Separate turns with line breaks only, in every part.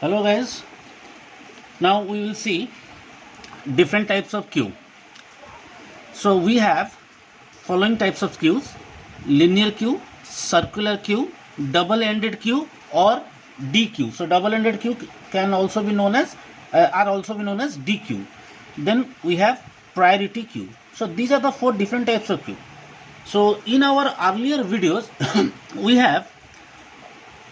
Hello guys, now we will see different types of queue. So we have following types of queues: linear queue, circular queue, double-ended queue or DQ. So double-ended queue can also be known as DQ. Then we have priority queue. So these are the four different types of queue. So in our earlier videos we have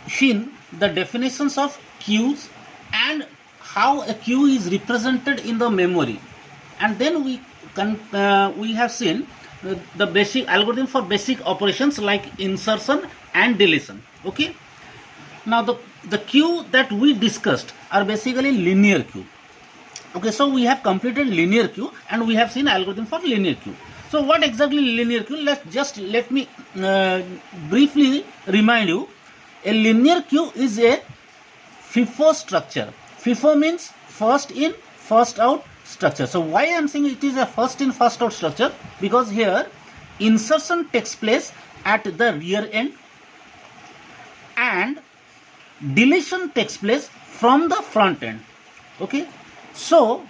seen the definitions of queues and how a queue is represented in the memory, and then we have seen the basic algorithm for basic operations like insertion and deletion. Okay, now the queue that we discussed are basically linear queue. Okay, so we have completed linear queue and we have seen algorithm for linear queue. So what exactly linear queue? Let me briefly remind you. A linear queue is a FIFO structure. FIFO means first in, first out structure. So why I am saying it is a first in, first out structure? Because here insertion takes place at the rear end and deletion takes place from the front end. Okay, so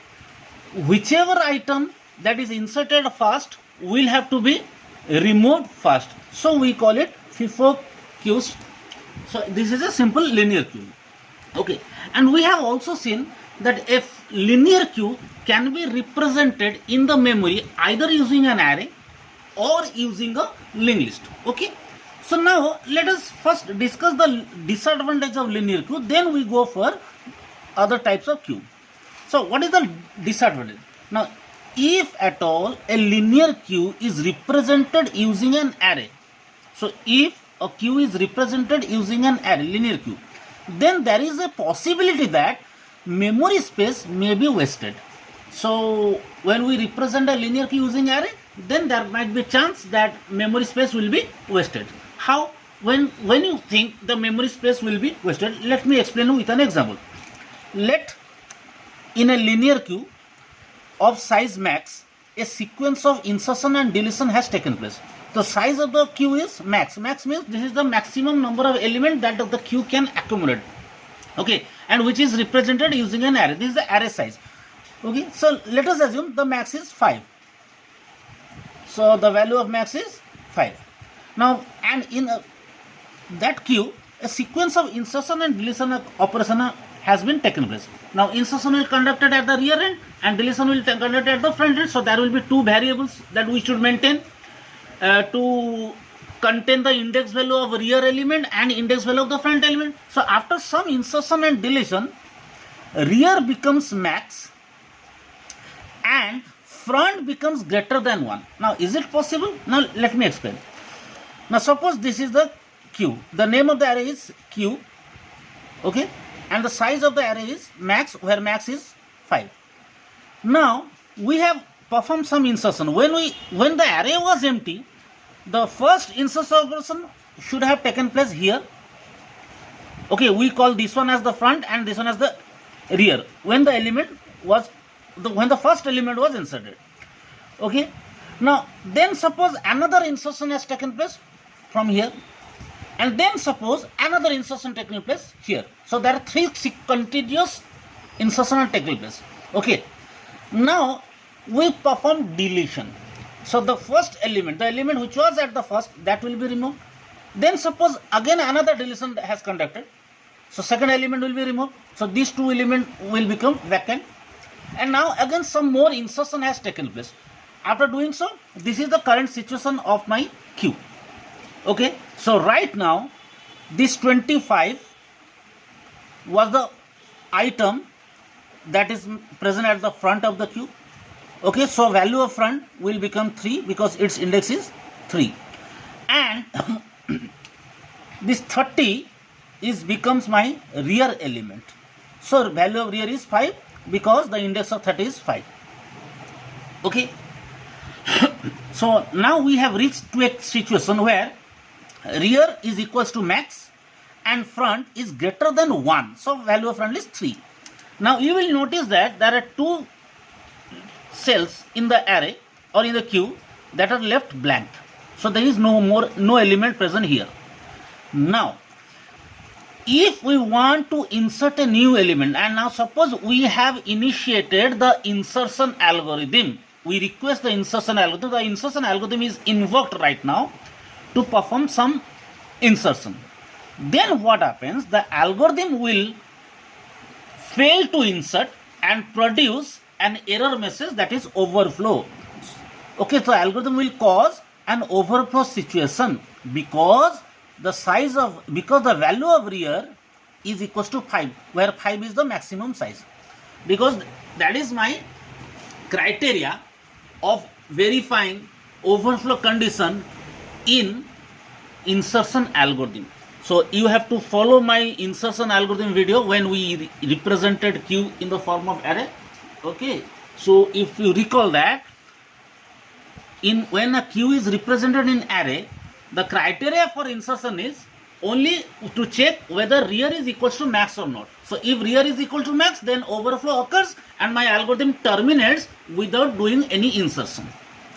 whichever item that is inserted first will have to be removed first. So we call it FIFO queues. So this is a simple linear queue. Okay, and we have also seen that a linear queue can be represented in the memory either using an array or using a linked list. Okay, so now let us first discuss the disadvantage of linear queue, then we go for other types of queue. So what is the disadvantage? Now if at all a linear queue is represented using an array, so if a queue is represented using an array, linear queue, then there is a possibility that memory space may be wasted. So when we represent a linear queue using array, then there might be a chance that memory space will be wasted. How? When you think the memory space will be wasted, let me explain with an example. Let in a linear queue of size max, a sequence of insertion and deletion has taken place. The size of the queue is max. Max means this is the maximum number of elements that the queue can accumulate. Okay, and which is represented using an array. This is the array size. Okay, so let us assume the max is 5. So the value of max is 5. Now, and in that queue, a sequence of insertion and deletion operation has been taken place. Now insertion will be conducted at the rear end and deletion will be conducted at the front end. So there will be two variables that we should maintain to contain the index value of rear element and index value of the front element. So after some insertion and deletion, rear becomes max and front becomes greater than 1. Now is it possible? Now let me explain. Now suppose this is the queue. The name of the array is queue. Okay, and the size of the array is max, where max is 5. Now we have performed some insertion. When the array was empty, the first insertion operation should have taken place here. Okay, we call this one as the front and this one as the rear. When the first element was inserted. Okay, now then suppose another insertion has taken place from here, and then suppose another insertion taking place here. So there are three continuous insertions taking place. Okay, now we perform deletion. So the first element, the element which was at the first, that will be removed. Then suppose again another deletion has conducted. So second element will be removed. So these two elements will become vacant. And now again some more insertion has taken place. After doing so, this is the current situation of my queue. Okay, so right now this 25 was the item that is present at the front of the queue. Okay, so value of front will become 3 because its index is 3, and this 30 becomes my rear element. So value of rear is 5 because the index of 30 is 5. Okay, so now we have reached to a situation where rear is equals to max and front is greater than 1. So value of front is 3. Now you will notice that there are two cells in the array or in the queue that are left blank. So there is no element present here. Now if we want to insert a new element, and now suppose we have initiated the insertion algorithm, we request the insertion algorithm is invoked right now to perform some insertion. Then what happens? The algorithm will fail to insert and produce an error message, that is overflow. Okay, so algorithm will cause an overflow situation because the value of rear is equals to 5, where 5 is the maximum size, because that is my criteria of verifying overflow condition in insertion algorithm. So you have to follow my insertion algorithm video when we represented Q in the form of array. Okay, so if you recall that when a Q is represented in array, the criteria for insertion is only to check whether rear is equal to max or not. So if rear is equal to max, then overflow occurs and my algorithm terminates without doing any insertion.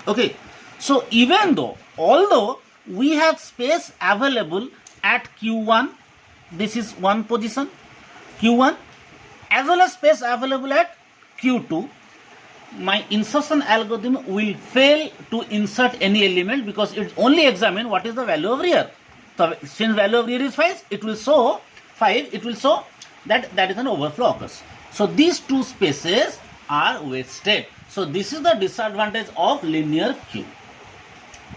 Okay, so although we have space available at Q1, this is one position, Q1, as well as space available at Q2, my insertion algorithm will fail to insert any element because it only examine what is the value of rear. So since value of rear is 5, it will show 5, it will show that is an overflow occurs. So these two spaces are wasted. So this is the disadvantage of linear Q,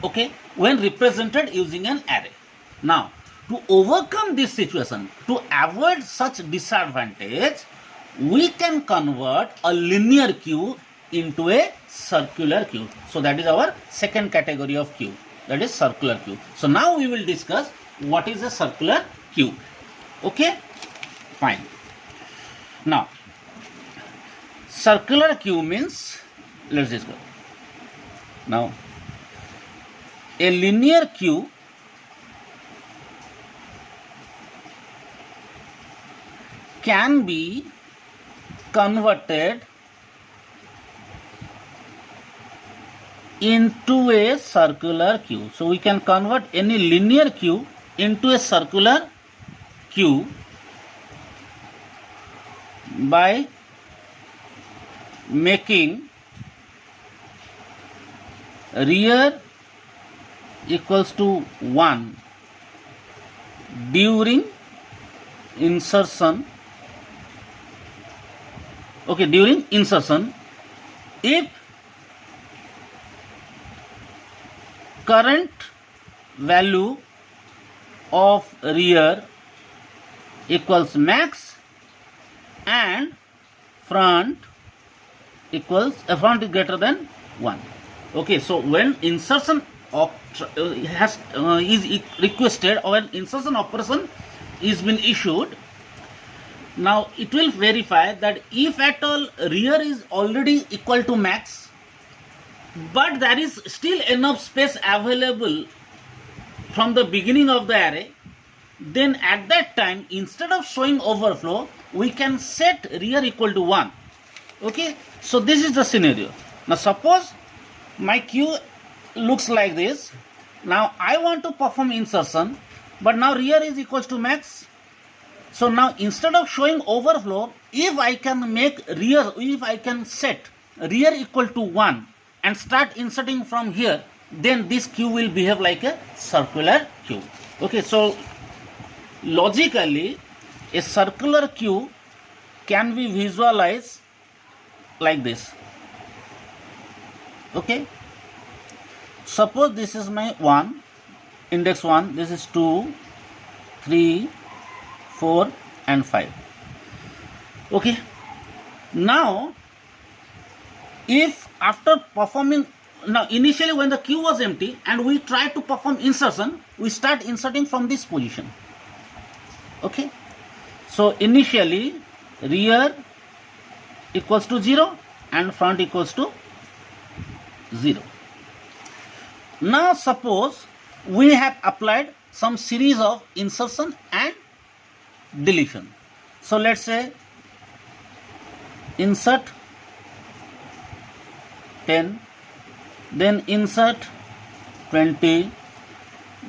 okay, when represented using an array. Now, to overcome this situation, to avoid such disadvantage, we can convert a linear queue into a circular queue. So that is our second category of queue, that is circular queue. So now we will discuss what is a circular queue. Okay, fine. Now, circular queue means, let's discuss. Now, a linear queue can be converted into a circular queue. So we can convert any linear queue into a circular queue by making rear equals to 1 during insertion. Okay, during insertion, if current value of rear equals max and front is greater than 1. Okay, so when insertion is requested, or when insertion operation is been issued, now it will verify that if at all rear is already equal to max, but there is still enough space available from the beginning of the array, then at that time, instead of showing overflow, we can set rear equal to 1. Okay, so this is the scenario. Now suppose my queue looks like this. Now I want to perform insertion, but now rear is equal to max. So now instead of showing overflow, if I can set rear equal to 1 and start inserting from here, then this queue will behave like a circular queue. Okay, so logically a circular queue can be visualized like this. Okay, suppose this is my 1, index 1, this is 2, 3, 4 and 5. Okay, now if after performing, now initially when the queue was empty and we try to perform insertion, we start inserting from this position. Okay, so initially rear equals to 0 and front equals to 0. Now suppose we have applied some series of insertion and deletion. So let's say insert 10, then insert 20,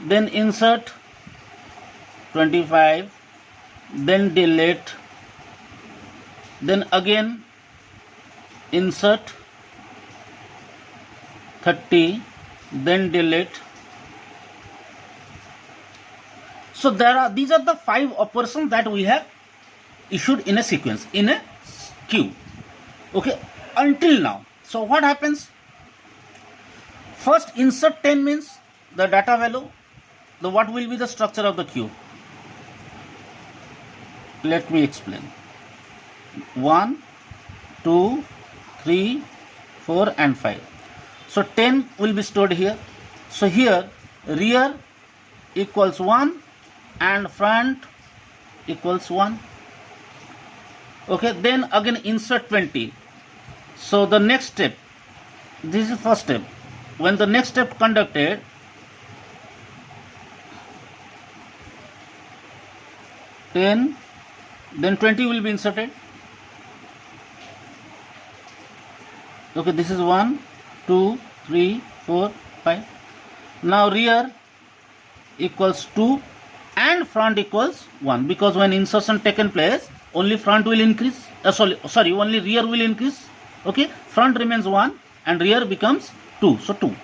then insert 25, then delete, then again insert 30, then delete. So these are the 5 operations that we have issued in a sequence, in a queue. Okay, until now. So what happens? First insert 10 means the data value. What will be the structure of the queue? Let me explain. 1, 2, 3, 4 and 5. So 10 will be stored here. So here rear equals 1 and front equals 1. Okay, then again insert 20. So the next step, this is first step. When the next step conducted, then 20 will be inserted. Okay, this is 1, 2, 3, 4, 5. Now rear equals 2 and front equals 1, because when insertion taken place, only front will increase. Only rear will increase. Okay, front remains 1 and rear becomes 2. So 2.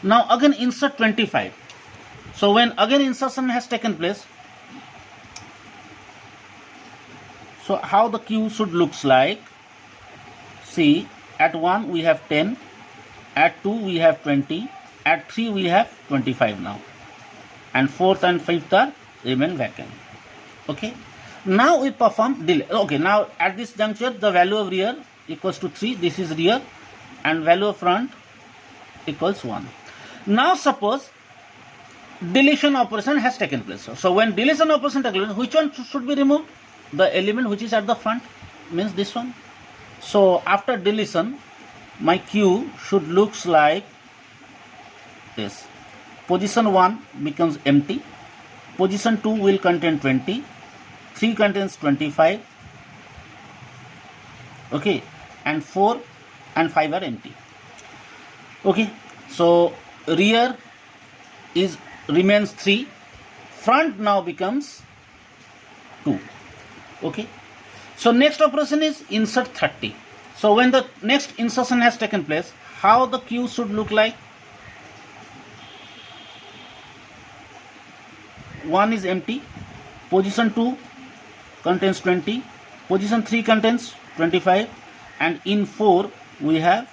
Now again insert 25. So when again insertion has taken place, so how the queue should looks like? See, at 1 we have 10, at 2 we have 20, at 3 we have 25 now, and 4th and 5th are remain vacant. Okay, now we perform delay. Okay, now at this juncture the value of rear equals to 3, this is rear, and value of front equals 1. Now suppose deletion operation has taken place. So when deletion operation takes place, which one should be removed? The element which is at the front, means this one. So after deletion, my queue should looks like this. Position 1 becomes empty, position 2 will contain 20, 3 contains 25, okay, and 4 and 5 are empty. Okay, so rear remains 3, front now becomes 2. Okay, so next operation is insert 30. So when the next insertion has taken place, how the queue should look like? 1 is empty, position 2 contains 20, position 3 contains 25, and in 4 we have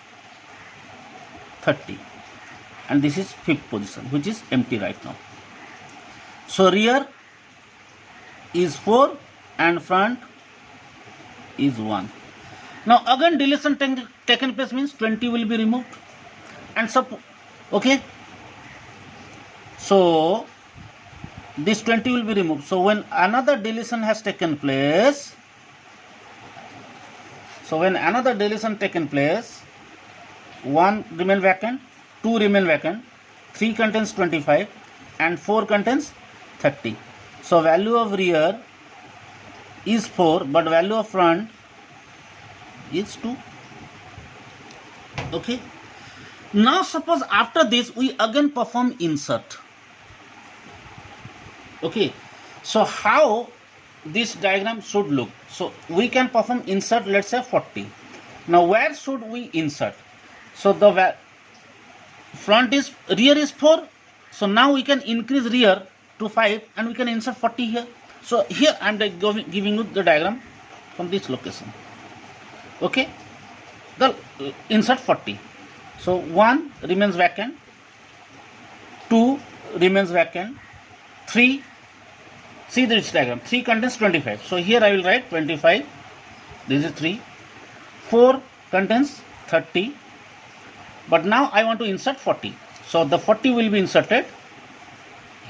30, and this is 5th position which is empty right now. So rear is 4 and front is 1. Now again deletion taken place means 20 will be removed, and okay, so this 20 will be removed. So when another deletion has taken place, 1 remain vacant, 2 remain vacant, 3 contains 25, and 4 contains 30. So value of rear is 4, but value of front is 2. Okay, now suppose after this we again perform insert. Okay, so how this diagram should look? So we can perform insert, let's say 40. Now where should we insert? So the rear is 4, so now we can increase rear to 5 and we can insert 40 here. So here I am giving you the diagram from this location. Okay, the insert 40. So 1 remains vacant, 2 remains vacant, 3, see this diagram, 3 contains 25. So here I will write 25, this is 3, 4 contains 30, but now I want to insert 40. So the 40 will be inserted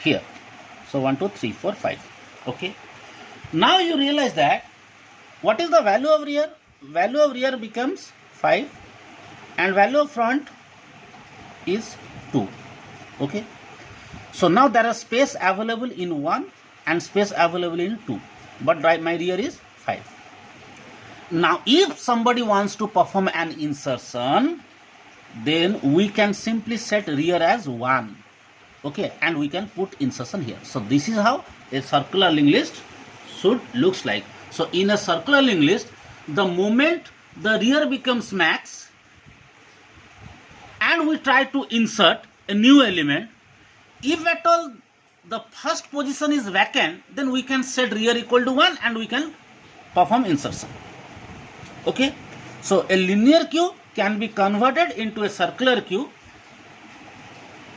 here. So 1, 2, 3, 4, 5. Okay, now you realize that what is the value of rear? Value of rear becomes 5 and value of front is 2. Okay, so now there are space available in 1 and space available in 2, but my rear is 5. Now if somebody wants to perform an insertion, then we can simply set rear as 1. Okay, and we can put insertion here. So this is how a circular linked list should looks like. So in a circular linked list, the moment the rear becomes max and we try to insert a new element, if at all the first position is vacant, then we can set rear equal to 1 and we can perform insertion. Okay, so a linear queue can be converted into a circular queue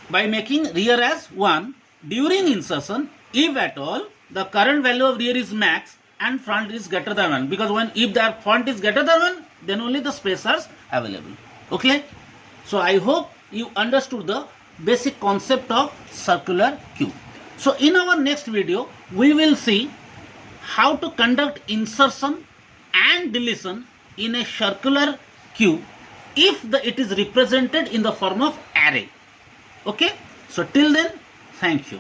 by making rear as 1 during insertion if at all the current value of rear is max and front is greater than 1, because if the front is greater than 1, then only the space are available. Okay, so I hope you understood the basic concept of circular queue. So in our next video we will see how to conduct insertion and deletion in a circular queue if it is represented in the form of array. Okay, so till then, thank you.